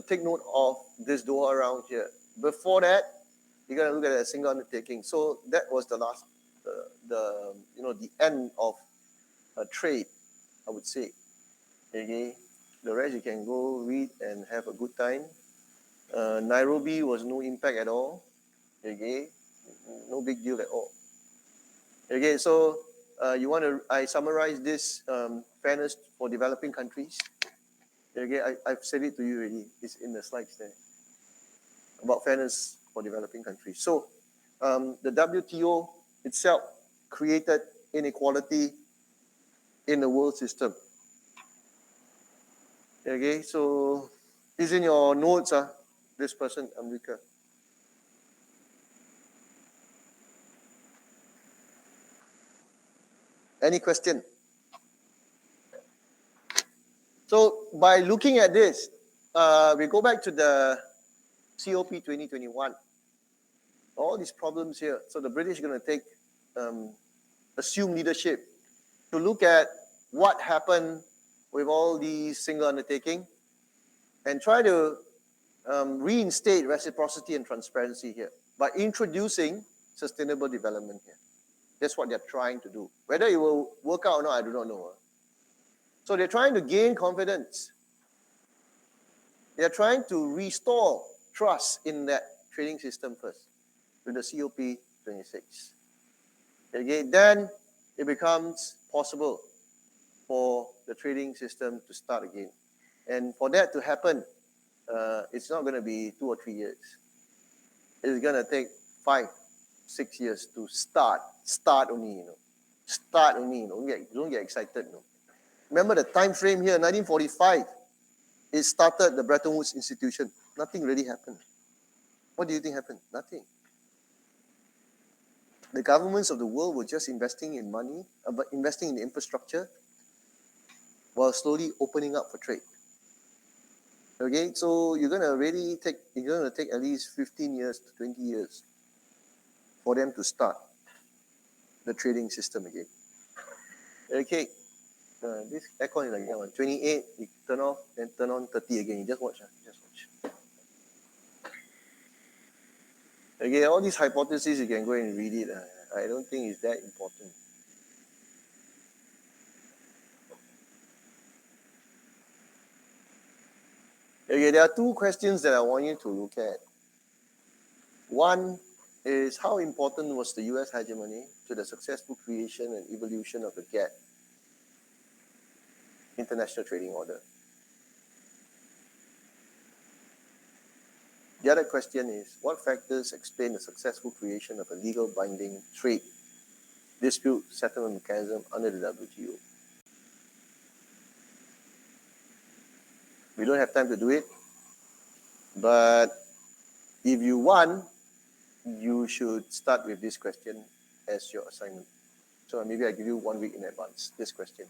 take note of this Doha round here. Before that, you got to look at a single undertaking. So that was the last, the end of a trade, I would say. Okay? The rest you can go read and have a good time. Nairobi was no impact at all. Okay? No big deal at all. Okay, so I summarize this fairness for developing countries. Okay, I've said it to you already. It's in the slides there. About fairness for developing countries. So the WTO itself created inequality in the world system. Okay, so it's in your notes, this person, Amrika. Any question? So by looking at this, we go back to the COP 2021. All these problems here. So the British are going to take assume leadership to look at what happened with all these single undertaking and try to reinstate reciprocity and transparency here by introducing sustainable development here. That's what they're trying to do. Whether it will work out or not, I do not know. So they're trying to gain confidence. They're trying to restore trust in that trading system first with the COP26. Okay, then it becomes possible for the trading system to start again. And for that to happen, it's not going to be 2 or 3 years. It's going to take 5, 6 years to start only, Start only, don't get excited, Remember the time frame here, 1945, it started the Bretton Woods institution. Nothing really happened. What do you think happened? Nothing. The governments of the world were just investing in money, investing in infrastructure, while slowly opening up for trade. Okay, so you're gonna take at least 15 years to 20 years for them to start the trading system again. Okay, this aircon is like that one. 28, you turn off, then turn on 30 again. You just watch. Okay, all these hypotheses, you can go and read it. I don't think it's that important. Okay, there are 2 questions that I want you to look at. One is, how important was the US hegemony to the successful creation and evolution of the GATT, International Trading Order? The other question is, what factors explain the successful creation of a legal binding trade dispute settlement mechanism under the WTO? We don't have time to do it, but if you want, you should start with this question as your assignment. So maybe I give you 1 week in advance, this question.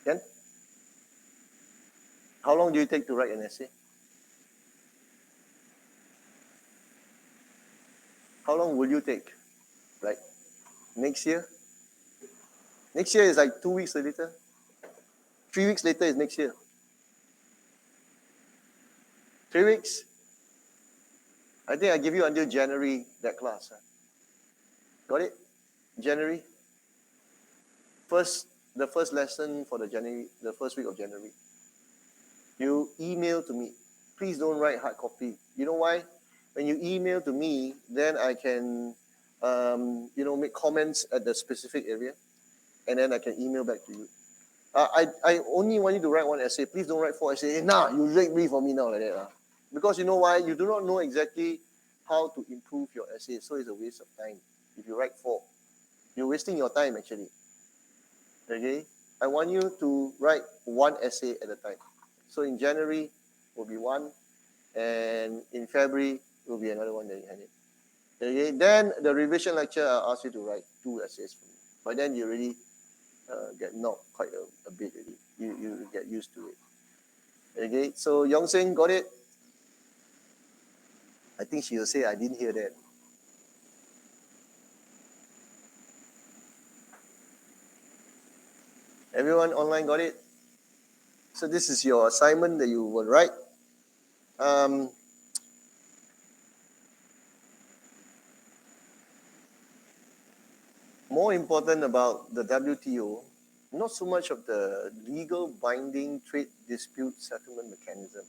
Then, how long do you take to write an essay? How long will you take? Like next year? Next year is like 2 weeks later. 3 weeks later is next year. 3 weeks? I think I give you until January, that class. Got it? January? The first lesson for the first week of January. You email to me. Please don't write hard copy. You know why? When you email to me, then I can, make comments at the specific area, and then I can email back to you. I only want you to write 1 essay. Please don't write 4 essays. Nah, you read for me now like that. Because you know why? You do not know exactly how to improve your essay, so it's a waste of time. If you write 4, you're wasting your time actually. Okay? I want you to write 1 essay at a time. So in January will be 1, and in February will be another 1 that you hand it. Okay? Then the revision lecture, I'll ask you to write 2 essays for me. But then you really get knocked quite a bit already. You get used to it. Okay? So Yong Sing, got it? I think she will say, I didn't hear that. Everyone online got it? So this is your assignment that you will write. More important about the WTO, not so much of the legal binding trade dispute settlement mechanism.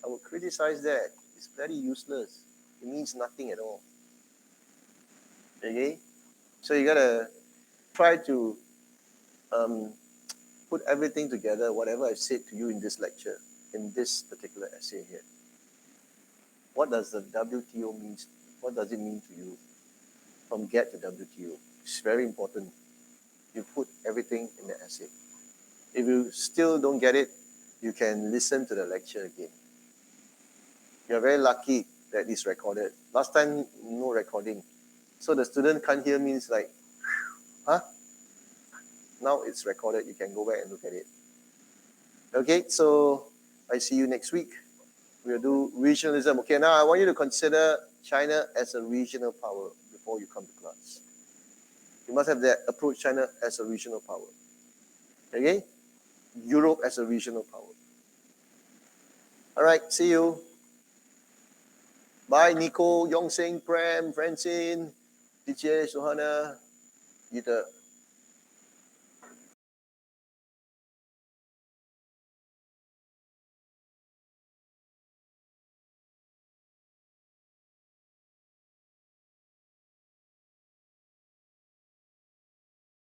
I would criticize that. It's very useless. It means nothing at all. Okay? So you gotta try to put everything together, whatever I've said to you in this lecture, in this particular essay here. What does the WTO mean? What does it mean to you from GATT to WTO? It's very important. You put everything in the essay. If you still don't get it, you can listen to the lecture again. You're very lucky that it's recorded. Last time, no recording. So the student can't hear means like, huh? Now it's recorded. You can go back and look at it. Okay, so I see you next week. We'll do regionalism. Okay, now I want you to consider China as a regional power before you come to class. You must have that approach China as a regional power. Okay? Europe as a regional power. All right, see you. Bye, Nico, Yongsing, Prem, Francine, DJ, Suhana, Yita.